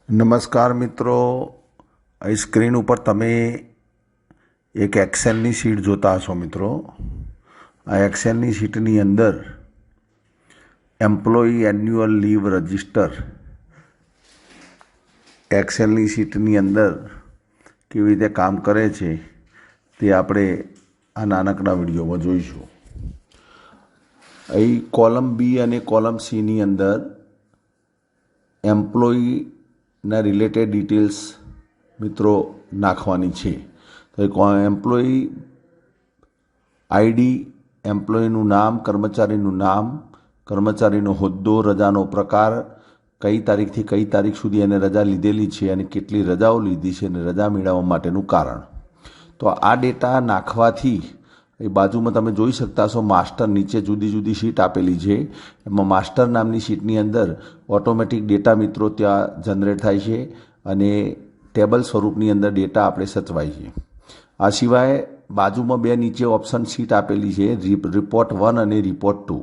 નમસ્કાર મિત્રો, અહીં સ્ક્રીન ઉપર તમે એક એક્સેલની શીટ જોતા હશો મિત્રો. આ એક્સેલની શીટની અંદર એમ્પ્લોયી એન્યુઅલ લીવ રજિસ્ટર એક્સેલની શીટની અંદર કેવી રીતે કામ કરે છે તે આપણે આ નાનકડા વિડીયોમાં જોઈશું. અહીં કોલમ બી અને કોલમ સીની અંદર એમ્પ્લોયીના રિલેટેડ ડિટેલ્સ મિત્રો નાખવાની છે. તો એમ્પ્લોયી આઈડી, એમ્પ્લોયીનું નામ, કર્મચારીનું નામ, કર્મચારીનો હોદ્દો, રજાનો પ્રકાર, કઈ તારીખથી કઈ તારીખ સુધી એને રજા લીધેલી છે અને કેટલી રજાઓ લીધી છે અને રજા મેળવવા માટેનું કારણ. તો આ ડેટા નાખવાથી એ બાજુમાં તમે જોઈ શકતા છો માસ્ટર નીચે જુદી જુદી શીટ આપેલી છે. એમાં માસ્ટર નામની શીટની અંદર ઓટોમેટિક ડેટા મિત્રો ત્યાં જનરેટ થાય છે અને ટેબલ સ્વરૂપની અંદર ડેટા આપણે સચવાય છે. આ સિવાય બાજુમાં બે નીચે ઓપ્શન શીટ આપેલી છે, રિપોર્ટ 1 અને રિપોર્ટ 2.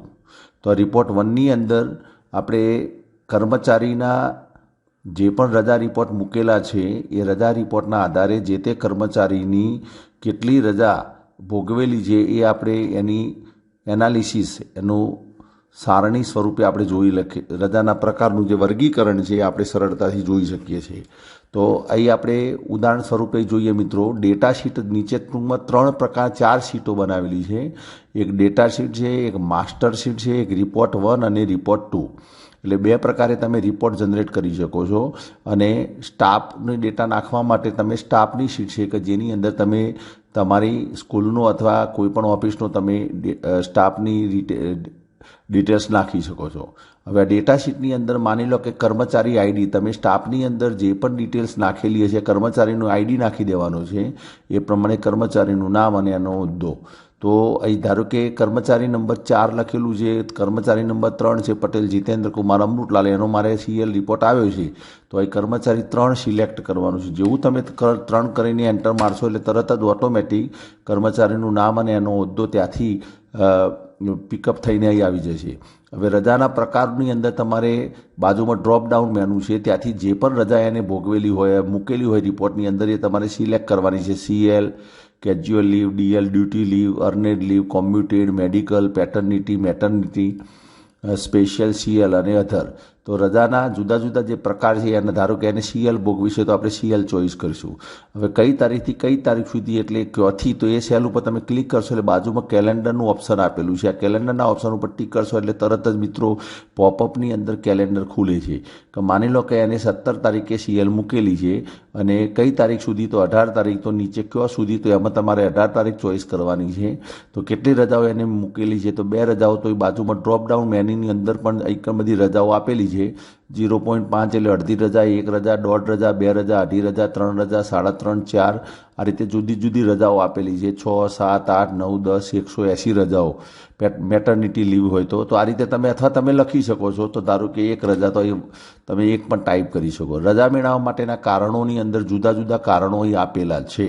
તો રિપોર્ટ 1ની અંદર આપણે કર્મચારીના જે પણ રજા રિપોર્ટ મૂકેલા છે એ રજા રિપોર્ટના આધારે જે તે કર્મચારીની કેટલી રજા ભોગવેલી છે એ આપણે એની એનાલિસિસ, એનું સારણી સ્વરૂપે આપણે જોઈ લખીએ. રજાના પ્રકારનું જે વર્ગીકરણ છે એ આપણે સરળતાથી જોઈ શકીએ છીએ. તો અહીં આપણે ઉદાહરણ સ્વરૂપે જોઈએ મિત્રો, ડેટા શીટ નીચે ટૂંકમાં 4 શીટો બનાવેલી છે. એક ડેટા શીટ છે, એક માસ્ટર શીટ છે, એક રિપોર્ટ 1 અને રિપોર્ટ 2. એટલે બે પ્રકારે તમે રિપોર્ટ જનરેટ કરી શકો છો. અને સ્ટાફને ડેટા નાખવા માટે તમે સ્ટાફની શીટ છે કે જેની અંદર તમે તમારી સ્કૂલનો અથવા કોઈપણ ઓફિસનો તમે સ્ટાફની ડિટેલ્સ નાખી શકો છો. હવે આ ડેટા શીટની અંદર માની લો કે કર્મચારી આઈડી, તમે સ્ટાફની અંદર જે પણ ડિટેલ્સ નાખેલી હશે કર્મચારીનું આઈડી નાખી દેવાનું છે. એ પ્રમાણે કર્મચારીનું નામ અને એનો હોદ્દો. તો અહીં ધારો કે કર્મચારી નંબર 4 લખેલું છે, કર્મચારી નંબર 3 છે પટેલ જીતેન્દ્ર કુમાર અમૃતલાલ, એનો મારે સીએલ રિપોર્ટ આવ્યો છે. તો અહીં કર્મચારી 3 સિલેક્ટ કરવાનું છે. જેવું તમે 3 કરીને એન્ટર મારશો એટલે તરત જ ઓટોમેટિક કર્મચારીનું નામ અને એનો હોદ્દો ત્યાંથી પિકઅપ થઈને અહીં આવી જશે. હવે રજાના પ્રકારની અંદર તમારે બાજુમાં ડ્રોપ ડાઉન મેનુ છે, ત્યાંથી જે પણ રજા એને ભોગવેલી હોય, મૂકેલી હોય રિપોર્ટની અંદર એ તમારે સિલેક્ટ કરવાની છે. CL, casual leave, DL, duty leave, earned leave, commuted, medical, paternity, maternity, special, CL અને અધર. તો રજાના જુદા જુદા જે પ્રકાર છે એને ધારો કે એને સીએલ ભોગવી છે તો આપણે સીએલ ચોઈસ કરીશું. હવે કઈ તારીખથી કઈ તારીખ સુધી એટલે ક્યાંથી, તો એ સેલ ઉપર તમે ક્લિક કરશો એટલે બાજુમાં કેલેન્ડરનું ઓપ્શન આપેલું છે. આ કેલેન્ડરના ઓપ્શન ઉપર ટિક કરશો એટલે તરત જ મિત્રો પોપઅપની અંદર કેલેન્ડર ખુલે છે. કે માની લો કે એને 17 તારીખે સીએલ મૂકેલી છે અને કઈ તારીખ સુધી, તો 18 તારીખ. તો નીચે કયો સુધી, તો એમાં તમારે 18 તારીખ ચોઈસ કરવાની છે. તો કેટલી રજાઓ એને મૂકેલી છે, તો 2 રજાઓ. તો એ બાજુમાં ડ્રોપ ડાઉન મેન્યુની અંદર પણ એક બધી રજાઓ આપેલી છે. 0.5 એટલે અડધી રજા, 1 રજા, 1.5 રજા, 2 રજા, 2.5 રજા, 3 રજા, 3.5, 4. આ રીતે જુદી જુદી રજાઓ આપેલી છે. 6, 7, 8, 9, 10, 180 રજાઓ મેટર્નિટી લીવ હોય તો આ રીતે તમે અથવા તમે લખી શકો છો. તો ધારો કે 1 રજા, તો એ તમે 1 પણ ટાઈપ કરી શકો. રજા મેળવવા માટેના કારણોની અંદર જુદા જુદા કારણો અહીં આપેલા છે.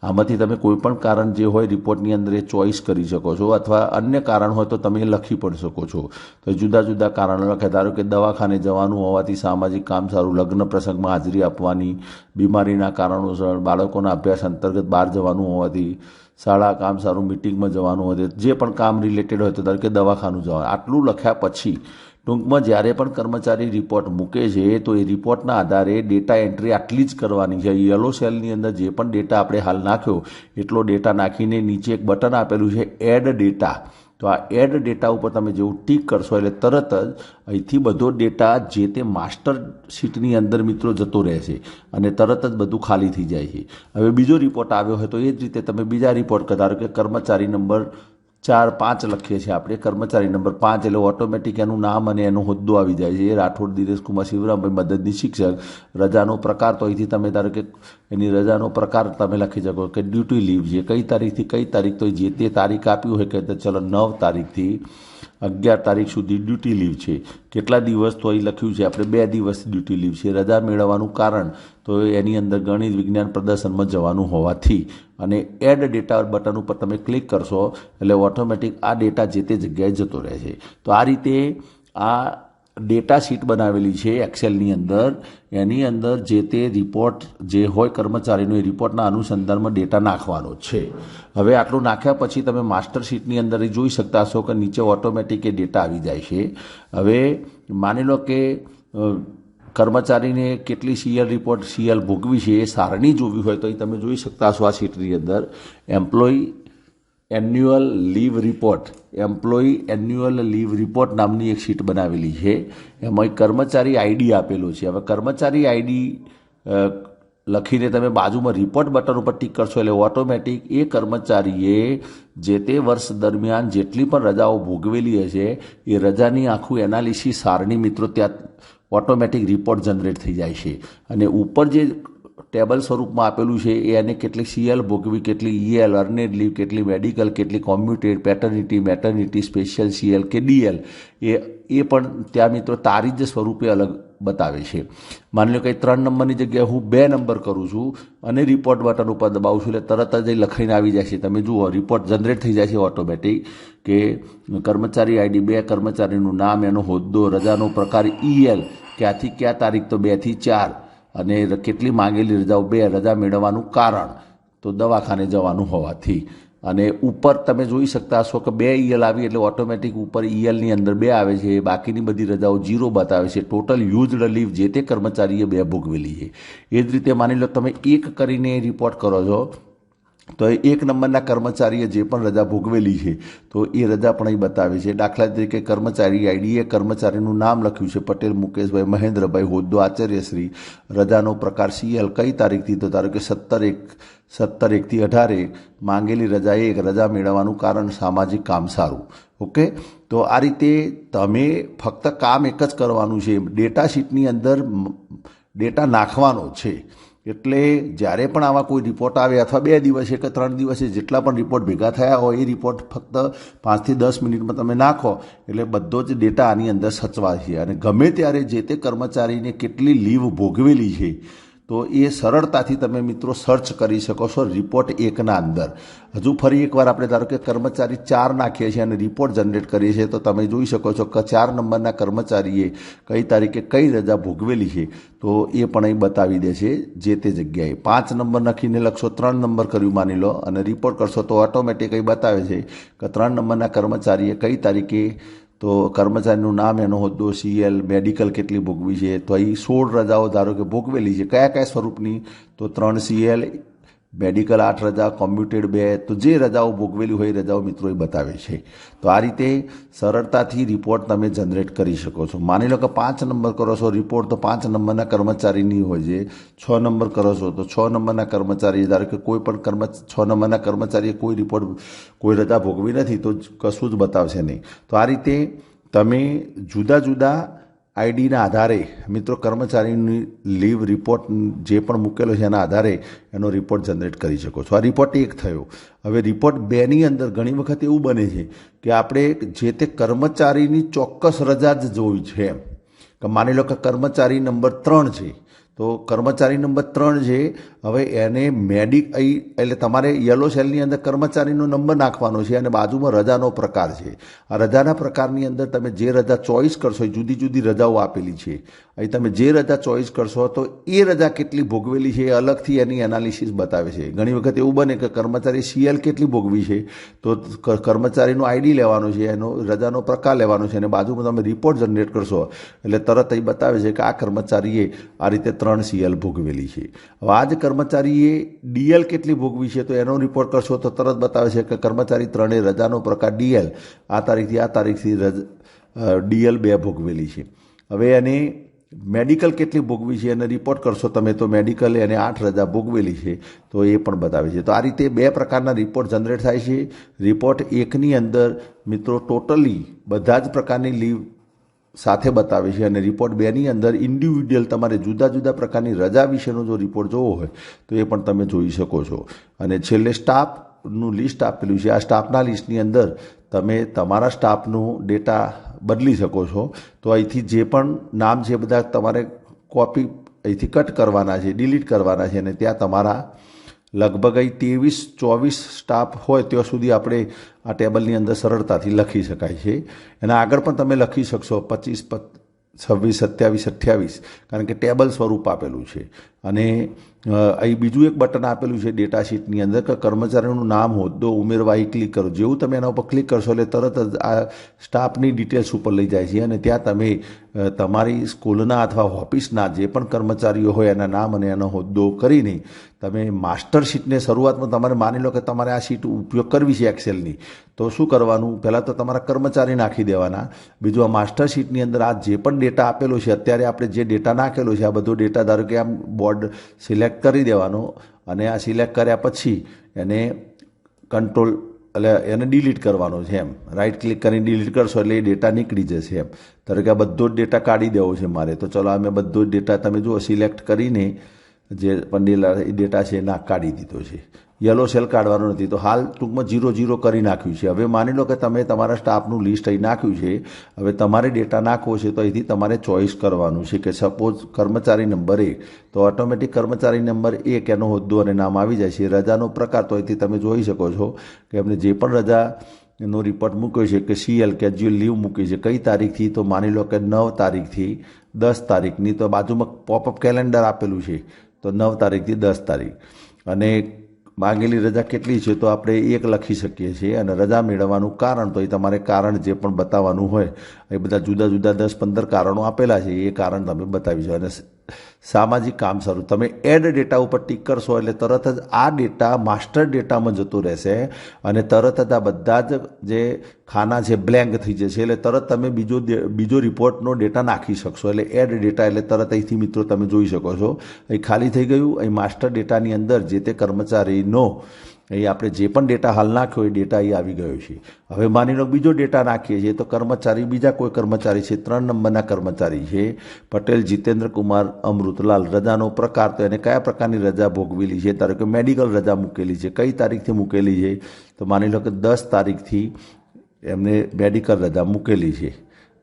આમાંથી તમે કોઈ પણ કારણ જે હોય રિપોર્ટની અંદર એ ચોઈસ કરી શકો છો, અથવા અન્ય કારણ હોય તો તમે લખી પણ શકો છો. તો જુદા જુદા કારણો લખે. ધારો કે દવાખાને જવાનું હોવાથી, સામાજિક કામ સારું, લગ્ન પ્રસંગમાં હાજરી આપવાની, બીમારીના કારણોસર, બાળકોના અભ્યાસ અંતર્ગત બહાર જવાનું હોવાથી, શાળા કામ સારું, મિટિંગમાં જવાનું હોય, જે પણ કામ રિલેટેડ હોય તો ધારો કે દવાખાનું જવાનું. આટલું લખ્યા પછી ટૂંકમાં જ્યારે પણ કર્મચારી રિપોર્ટ મૂકે છે તો એ રિપોર્ટના આધારે ડેટા એન્ટ્રી આટલી જ કરવાની છે. યલો સેલની અંદર જે પણ ડેટા આપણે હાલ નાખ્યો એટલો ડેટા નાખીને નીચે એક બટન આપેલું છે એડ ડેટા. તો આ એડ ડેટા ઉપર તમે જેવું ટીક કરશો એટલે તરત જ અહીંથી બધો ડેટા જે તે માસ્ટર શીટની અંદર મિત્રો જતો રહેશે અને તરત જ બધું ખાલી થઈ જાય છે. હવે બીજો રિપોર્ટ આવ્યો હોય તો એ જ રીતે તમે બીજા રિપોર્ટ ધારો કે કર્મચારી નંબર 4, 5 લખીએ છીએ આપણે. કર્મચારી નંબર 5 એટલે ઓટોમેટિક એનું નામ અને એનો હોદ્દો આવી જાય છે. રાઠોડ દિનેશ કુમાર શિવરામભાઈ, મદદની શિક્ષક. રજાનો પ્રકાર તો અહીંથી તમે ધારો કે એની રજાનો પ્રકાર તમે લખી શકો કે ડ્યુટી લીવ છે, કઈ તારીખથી કઈ તારીખ, તો જે તે તારીખ આપ્યું હોય કે ચલો 9 તારીખથી 11 તારીખ સુધી ડ્યુટી લીવ છે. કેટલા દિવસ, તો અહીં લખ્યું છે આપણે 2 દિવસ ડ્યુટી લીવ છે. રજા મેળવવાનું કારણ તો એની અંદર ગણિત વિજ્ઞાન પ્રદર્શનમાં જવાનું હોવાથી. અને એડ ડેટા બટન ઉપર તમે ક્લિક કરશો એટલે ઓટોમેટિક આ ડેટા જે તે જગ્યાએ જતો રહે છે. તો આ રીતે આ ડેટા શીટ બનાવેલી છે એક્સેલની અંદર, એની અંદર જે તે રિપોર્ટ જે હોય કર્મચારીનો એ રિપોર્ટના અનુસંધાનમાં ડેટા નાખવાનો છે. હવે આટલું નાખ્યા પછી તમે માસ્ટર શીટની અંદર જોઈ શકતા હશો કે નીચે ઓટોમેટિક એ ડેટા આવી જાય છે. હવે માની લો કે કર્મચારીને કેટલી સીએલ ભોગવી છે એ સારણી જોવી હોય તો એ તમે જોઈ શકતા હશો આ શીટની અંદર એમ્પ્લોયી એન્યુઅલ લીવ રિપોર્ટ નામની એક શીટ બનાવેલી છે. એમાં કર્મચારી આઈડી આપેલો છે. હવે કર્મચારી આઈડી લખીને તમે બાજુમાં રિપોર્ટ બટન ઉપર ટિક કરશો એટલે ઓટોમેટિક એ કર્મચારીએ જે તે વર્ષ દરમિયાન જેટલી પણ રજાઓ ભોગવેલી હશે એ રજાની આખું એનાલિસિસ સારણી મિત્રો ત્યાં ઓટોમેટિક રિપોર્ટ જનરેટ થઈ જાય છે. અને ઉપર જે ટેબલ સ્વરૂપમાં આપેલું છે એ એને કેટલી સીએલ ભોગવી, કેટલી ઈએલ, અર્નેડ લીવ, કેટલી મેડિકલ, કેટલી commuted, paternity, maternity, special CL કે ડીએલ એ પણ ત્યાં મિત્રો તારીખ સ્વરૂપે અલગ બતાવે છે. માની લો કે 3 નંબરની જગ્યાએ હું 2 નંબર કરું છું અને રિપોર્ટ બટન ઉપર દબાવું છું એટલે તરત જ લખાઈને આવી જાય છે. તમે જુઓ રિપોર્ટ જનરેટ થઈ જાય છે ઓટોમેટિક કે કર્મચારી આઈડી 2, કર્મચારીનું નામ, એનો હોદ્દો, રજાનો પ્રકાર ઈએલ, ક્યાંથી ક્યાં તારીખ તો 2 થી 4 અને કેટલી માંગેલી રજાઓ 2, રજા મેળવવાનું કારણ તો દવાખાને જવાનું હોવાથી. અને ઉપર તમે જોઈ શકતા હશો કે 2 ઈએલ આવી એટલે ઓટોમેટિક ઉપર ઈએલની અંદર 2 આવે છે, બાકીની બધી રજાઓ 0 બતાવે છે. ટોટલ યુઝડ લીવ જે તે કર્મચારીએ 2 ભોગવેલી છે. એ જ રીતે માની લો તમે 1 કરીને રિપોર્ટ કરો છો તો 1 નંબરના કર્મચારીએ જે પણ રજા ભોગવેલી છે તો એ રજા પણ અહીં બતાવે છે. દાખલા તરીકે કર્મચારી આઈડીએ કર્મચારીનું નામ લખ્યું છે પટેલ મુકેશભાઈ મહેન્દ્રભાઈ, હોદ્દો આચાર્યશ્રી, રજાનો પ્રકાર સીએલ, કઈ તારીખથી તો ધારો કે 17/1 થી 18/1, માંગેલી રજા 1, રજા મેળવવાનું કારણ સામાજિક કામ સારું. ઓકે, તો આ રીતે તમે ફક્ત કામ એક જ કરવાનું છે, ડેટા શીટની અંદર ડેટા નાખવાનો છે. એટલે જ્યારે પણ આવા કોઈ રિપોર્ટ આવે અથવા 2 દિવસે કે 3 દિવસે જેટલા પણ રિપોર્ટ ભેગા થયા હોય એ રિપોર્ટ ફક્ત 5 થી 10 મિનિટમાં તમે નાખો એટલે બધો જ ડેટા આની અંદર સચવાય છે. અને ગમે ત્યારે જે તે કર્મચારીને કેટલી લીવ ભોગવેલી છે તો એ સરળતાથી તમે મિત્રો સર્ચ કરી શકો છો રિપોર્ટ 1ના અંદર. હજુ ફરી એકવાર આપણે ધારો કે કર્મચારી 4 નાખીએ છીએ અને રિપોર્ટ જનરેટ કરીએ છીએ તો તમે જોઈ શકો છો કે 4 નંબરના કર્મચારીએ કઈ તારીખે કઈ રજા ભોગવેલી છે તો એ પણ અહીં બતાવી દે છે જે તે જગ્યાએ. 5 નંબર લખીને લખશો, 3 નંબર કર્યું માની લો અને રિપોર્ટ કરશો તો ઓટોમેટિક અહીં બતાવે છે કે 3 નંબરના કર્મચારીએ કઈ તારીખે તો કર્મચારીનું નામ, એનો હોદ્દો, સીએલ, મેડિકલ કેટલી ભોગવી છે તો અહીં 16 રજાઓ ધારો કે ભોગવેલી છે. કયા કયા સ્વરૂપની તો 3 સીએલ, મેડિકલ 8 રજા, કોમ્યુટેડ 2, તો જે રજાઓ ભોગવેલી હોય એ રજાઓ મિત્રો એ બતાવે છે. તો આ રીતે સરળતાથી રિપોર્ટ તમે જનરેટ કરી શકો છો. માની લો કે 5 નંબર કરો છો રિપોર્ટ તો 5 નંબરના કર્મચારીની હોય છે. 6 નંબર કરો છો તો 6 નંબરના કર્મચારી, ધારો કે કોઈ પણ 6 નંબરના કર્મચારીએ કોઈ રિપોર્ટ કોઈ રજા ભોગવી નથી તો કશું જ બતાવશે નહીં. તો આ રીતે તમે જુદા જુદા આઈડીના આધારે મિત્રો કર્મચારીની લીવ રિપોર્ટ જે પણ મૂકેલો છે એના આધારે એનો રિપોર્ટ જનરેટ કરી શકો છો. આ રિપોર્ટ 1 થયો. હવે રિપોર્ટ 2ની અંદર ઘણી વખત એવું બને છે કે આપણે જે તે કર્મચારીની ચોક્કસ રજા જ જોઈ છે. કે માની લો કે કર્મચારી નંબર 3 છે તો કર્મચારી નંબર 3 છે હવે એને એટલે તમારે યલો સેલની અંદર કર્મચારીનો નંબર નાખવાનો છે અને બાજુમાં રજાનો પ્રકાર છે. આ રજાના પ્રકારની અંદર તમે જે રજા ચોઈસ કરશો એ જુદી જુદી રજાઓ આપેલી છે. અહીં તમે જે રજા ચોઈસ કરશો તો એ રજા કેટલી ભોગવેલી છે એ અલગથી એની એનાલિસિસ બતાવે છે. ઘણી વખત એવું બને કે કર્મચારી સીએલ કેટલી ભોગવી છે તો કર્મચારીનો આઈડી લેવાનો છે, એનો રજાનો પ્રકાર લેવાનો છે અને બાજુમાં તમે રિપોર્ટ જનરેટ કરશો એટલે તરત અહીં બતાવે છે કે આ કર્મચારીએ આ રીતે 3 સીએલ ભોગવેલી છે. હવે આ જ કર્મચારીએ ડીએલ કેટલી ભોગવી છે તો એનો રિપોર્ટ કરશો તો તરત બતાવે છે કે કર્મચારી 3એ રજાનો પ્રકાર ડીએલ, આ તારીખથી ડીએલ 2 ભોગવેલી છે. હવે એને મેડિકલ કેટલી ભોગવી છે અને રિપોર્ટ કરશો તમે તો મેડિકલ એને 8 રજા ભોગવેલી છે તો એ પણ બતાવે છે. તો આ રીતે 2 પ્રકારના રિપોર્ટ જનરેટ થાય છે. રિપોર્ટ 1ની અંદર મિત્રો ટોટલી બધા જ પ્રકારની લીવ સાથે બતાવે છે અને રિપોર્ટ 2ની અંદર ઇન્ડિવિડ્યુઅલ તમારે જુદા જુદા પ્રકારની રજા વિશેનો જો રિપોર્ટ જોવો હોય તો એ પણ તમે જોઈ શકો છો. અને છેલ્લે સ્ટાફનું લિસ્ટ આપેલું છે. આ સ્ટાફના લિસ્ટની અંદર તમે તમારા સ્ટાફનું ડેટા બદલી શકો છો. તો અહીંથી જે પણ નામ છે બધા તમારે કોપી અહીંથી કટ કરવાના છે, ડિલીટ કરવાના છે અને ત્યાં તમારા લગભગ અહીં 23-24 સ્ટાફ હોય ત્યાં સુધી આપણે આ ટેબલની અંદર સરળતાથી લખી શકાય છે. એના આગળ પણ તમે લખી શકશો 25 26, 27, 28, કારણ કે ટેબલ સ્વરૂપ આપેલું છે. અને અહીં બીજું એક બટન આપેલું છે ડેટા શીટની અંદર કે કર્મચારીનું નામ, હોદ્દો ઉમેરવા એ ક્લિક કરો. જેવું તમે એના ઉપર ક્લિક કરશો એટલે તરત જ આ સ્ટાફની ડિટેલ્સ ઉપર લઈ જાય છે અને ત્યાં તમે તમારી સ્કૂલના અથવા ઓફિસના જે પણ કર્મચારીઓ હોય એના નામ અને એનો હોદ્દો કરીને તમે માસ્ટર શીટને શરૂઆતમાં તમારે માની લો કે તમારે આ શીટ ઉપયોગ કરવી છે એક્સેલની, તો શું કરવાનું? પહેલાં તો તમારા કર્મચારી નાખી દેવાના. બીજું આ માસ્ટર શીટની અંદર આ જે પણ ડેટા આપેલો છે, અત્યારે આપણે જે ડેટા નાખેલો છે આ બધો ડેટા ધારો કે આમ બોર્ડ સિલેક્ટ કરી દેવાનો અને આ સિલેક્ટ કર્યા પછી એને કંટ્રોલ એટલે એને ડિલીટ કરવાનો છે. એમ રાઈટ ક્લિક કરીને ડિલીટ કરશો એટલે એ ડેટા નીકળી જશે. એમ ધારો કે આ બધો જ ડેટા કાઢી દેવો છે મારે, તો ચલો અમે બધો જ ડેટા તમે જુઓ સિલેક્ટ કરીને જે પણ ડેટા છે એ કાઢી દીધો છે. યલો સેલ કાઢવાનો નથી, તો હાલ ટૂંકમાં 0 કરી નાખ્યું છે. હવે માની લો કે તમે તમારા સ્ટાફનું લિસ્ટ અહીં નાખ્યું છે, હવે તમારે ડેટા નાખવો છે તો અહીંથી તમારે ચોઈસ કરવાનું છે કે સપોઝ કર્મચારી નંબર 1, તો ઓટોમેટિક કર્મચારી નંબર 1 એનો હોદ્દો અને નામ આવી જાય છે. રજાનો પ્રકાર તો અહીંથી તમે જોઈ શકો છો કે એમને જે પણ રજાનો રિપોર્ટ મૂક્યો છે કે CL કેજ્યુઅલ લીવ મૂકી છે, કઈ તારીખથી, તો માની લો કે 9 તારીખથી 10 તારીખની, તો બાજુમાં પોપઅપ કેલેન્ડર આપેલું છે તો 9 તારીખથી 10 તારીખ. અને માંગેલી રજા કેટલી છે તો આપણે 1 લખી શકીએ છીએ. અને રજા મેળવવાનું કારણ તો એ તમારે કારણ જે પણ બતાવવાનું હોય એ બધા જુદા જુદા 10-15 કારણો આપેલા છે, એ કારણ તમે બતાવી શકો. અને સામાજિક કામ શરૂ તમે એડ ડેટા ઉપર ટિક કરશો એટલે તરત જ આ ડેટા માસ્ટર ડેટામાં જતું રહેશે અને તરત જ આ બધા જ જે ખાના છે બ્લેન્ક થઈ જશે. એટલે તરત તમે બીજો રિપોર્ટનો ડેટા નાખી શકશો. એટલે એડ ડેટા એટલે તરત અહીંથી મિત્રો તમે જોઈ શકો છો અહીં ખાલી થઈ ગયું. અહીં માસ્ટર ડેટાની અંદર જે તે કર્મચારીનો અહીં આપણે જે પણ ડેટા હાલ નાખ્યો એ ડેટા અહીં આવી ગયો છે. હવે માની લો બીજો ડેટા નાખીએ છીએ તો કર્મચારી બીજા કોઈ કર્મચારી છે, 3 નંબરના કર્મચારી છે પટેલ જીતેન્દ્ર કુમાર અમૃતલાલ. રજાનો પ્રકાર તો એને કયા પ્રકારની રજા ભોગવેલી છે, ધારો કે મેડિકલ રજા મૂકેલી છે, કઈ તારીખથી મૂકેલી છે, તો માની લો કે 10 તારીખથી એમને મેડિકલ રજા મૂકેલી છે.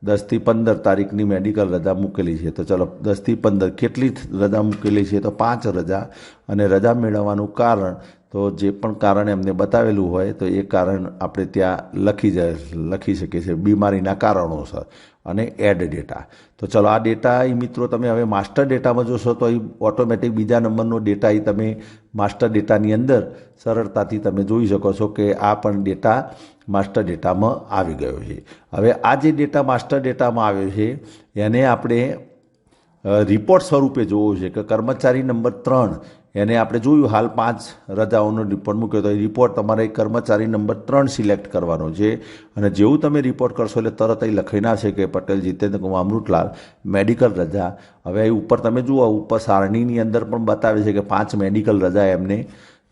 10 થી 15 તારીખની મેડિકલ રજા મૂકેલી છે. તો ચલો 10 થી 15 કેટલી રજા મૂકેલી છે, તો 5 રજા. અને રજા મેળવવાનું કારણ તો જે પણ કારણ એમને બતાવેલું હોય તો એ કારણ આપણે ત્યાં લખી શકીએ છીએ બીમારીના કારણોસર. અને એડ ડેટા. તો ચલો આ ડેટા એ મિત્રો તમે હવે માસ્ટર ડેટામાં જોશો તો અહીં ઓટોમેટિક બીજા નંબરનો ડેટા એ તમે માસ્ટર ડેટાની અંદર સરળતાથી તમે જોઈ શકો છો કે આ પણ ડેટા માસ્ટર ડેટામાં આવી ગયો છે. હવે આ જે ડેટા માસ્ટર ડેટામાં આવ્યો છે એને આપણે રિપોર્ટ સ્વરૂપે જોવો છે કે કર્મચારી નંબર 3 એને આપણે જોયું હાલ 5 રજાઓનો રિપોર્ટ મૂક્યો, તો એ રિપોર્ટ તમારે કર્મચારી નંબર 3 સિલેક્ટ કરવાનો છે. અને જેવું તમે રિપોર્ટ કરશો એટલે તરત અહીં લખાઈને આવશે કે પટેલ જીતેન્દ્ર કુમાર અમૃતલાલ મેડિકલ રજા. હવે અહીં ઉપર તમે જુઓ ઉપર સારણીની અંદર પણ બતાવે છે કે 5 મેડિકલ રજા એમને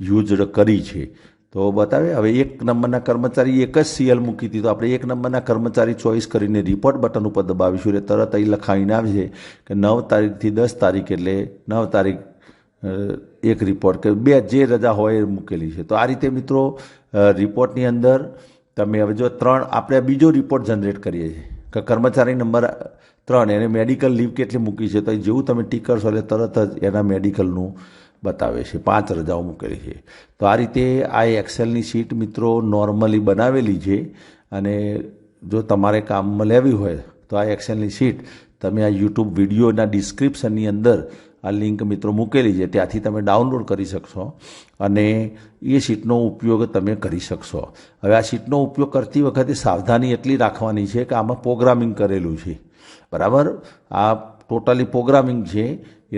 યુઝ કરી છે તો બતાવે. હવે 1 નંબરના કર્મચારી એક જ CL મૂકી હતી, તો આપણે 1 નંબરના કર્મચારી ચોઈસ કરીને રિપોર્ટ બટન ઉપર દબાવીશું એટલે તરત અહીં લખાઈને આવશે કે 9 તારીખથી 10 તારીખ એટલે 9 તારીખ એક રિપોર્ટ કે 2 જે રજા હોય એ મૂકેલી છે. તો આ રીતે મિત્રો રિપોર્ટની અંદર તમે હવે જો 3 આપણે બીજો રિપોર્ટ જનરેટ કરીએ છીએ કે કર્મચારી નંબર 3 એને મેડિકલ લીવ કેટલી મૂકી છે, તો જેવું તમે ટીક કરશો એટલે તરત જ એના મેડિકલનું બતાવે છે, 5 રજાઓ મૂકેલી છે. તો આ રીતે આ એક્સેલની શીટ મિત્રો નોર્મલી બનાવેલી છે. અને જો તમારે કામમાં લેવી હોય તો આ એક્સેલની શીટ તમે આ YouTube વિડીયોના ડિસ્ક્રિપ્શનની અંદર આ લિંક મિત્રો મૂકેલી છે, ત્યાંથી તમે ડાઉનલોડ કરી શકશો અને એ શીટનો ઉપયોગ તમે કરી શકશો. હવે આ શીટનો ઉપયોગ કરતી વખતે સાવધાની એટલી રાખવાની છે કે આમાં પ્રોગ્રામિંગ કરેલું છે, બરાબર. આ ટોટલી પ્રોગ્રામિંગ છે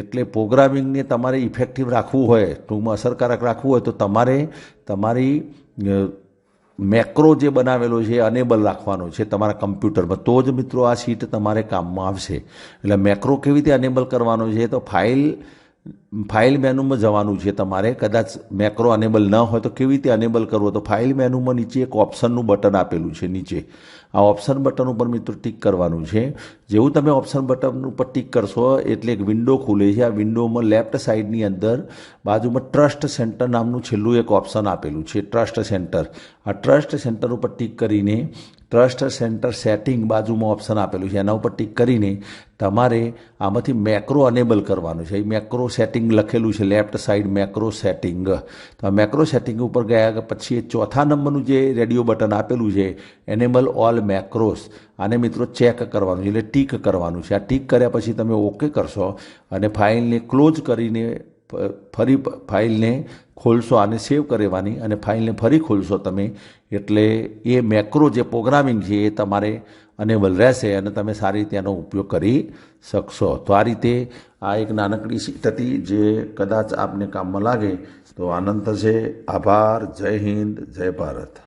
એટલે પ્રોગ્રામિંગને તમારે ઇફેક્ટિવ રાખવું હોય, ટૂંકમાં અસરકારક રાખવું હોય તો તમારે તમારી મેક્રો જે બનાવેલો છે અનેબલ રાખવાનો છે તમારા કમ્પ્યુટરમાં, તો જ મિત્રો આ શીટ તમારે કામમાં આવશે. એટલે મેક્રો કેવી રીતે અનેબલ કરવાનો છે, તો ફાઇલ મેનુમાં જવાનું છે તમારે. કદાચ મેક્રો અનેબલ ન હોય તો કેવી રીતે અનેબલ કરવો, તો ફાઇલ મેનુમાં નીચે એક ઓપ્શનનું બટન આપેલું છે નીચે. આ ઓપ્શન બટન ઉપર મિત્રો ટિક કરવાનું છે. જેવું તમે ઓપ્શન બટન ઉપર ટિક કરશો એટલે એક વિન્ડો ખુલે છે. આ વિન્ડોમાં લેફ્ટ સાઈડની અંદર બાજુમાં ટ્રસ્ટ સેન્ટર નામનું છેલ્લું એક ઓપ્શન આપેલું છે, ટ્રસ્ટ સેન્ટર. આ ટ્રસ્ટ સેન્ટર ઉપર ટિક કરીને ટ્રસ્ટ સેન્ટર સેટિંગ બાજુમાં ઓપ્શન આપેલું છે, એના ઉપર ટિક કરીને તમારે આમાંથી મેક્રો અનેબલ કરવાનું છે. એ મેક્રો સેટિંગ સેટિંગ લખેલું છે લેફ્ટ સાઈડ મેક્રો સેટિંગ, તો આ મેક્રો સેટિંગ ઉપર ગયા પછી એ ચોથા નંબરનું જે રેડિયો બટન આપેલું છે એનેબલ ઓલ મેક્રોસ, આને મિત્રો ચેક કરવાનું છે, એટલે ટીક કરવાનું છે. આ ટીક કર્યા પછી તમે ઓકે કરશો અને ફાઇલને ક્લોઝ કરીને ફરી ફાઇલને ખોલશો, આને સેવ કરવાની અને ફાઇલને ફરી ખોલશો તમે, એટલે એ મેક્રો જે પ્રોગ્રામિંગ છે એ તમારે અનેબલ રહેશે અને તમે સારી રીતે એનો ઉપયોગ કરી શકશો. તો આ રીતે આ એક નાનકડી શીટ હતી જે કદાચ આપને કામમાં લાગે તો આનંદ થશે. આભાર. જય હિન્દ, જય ભારત.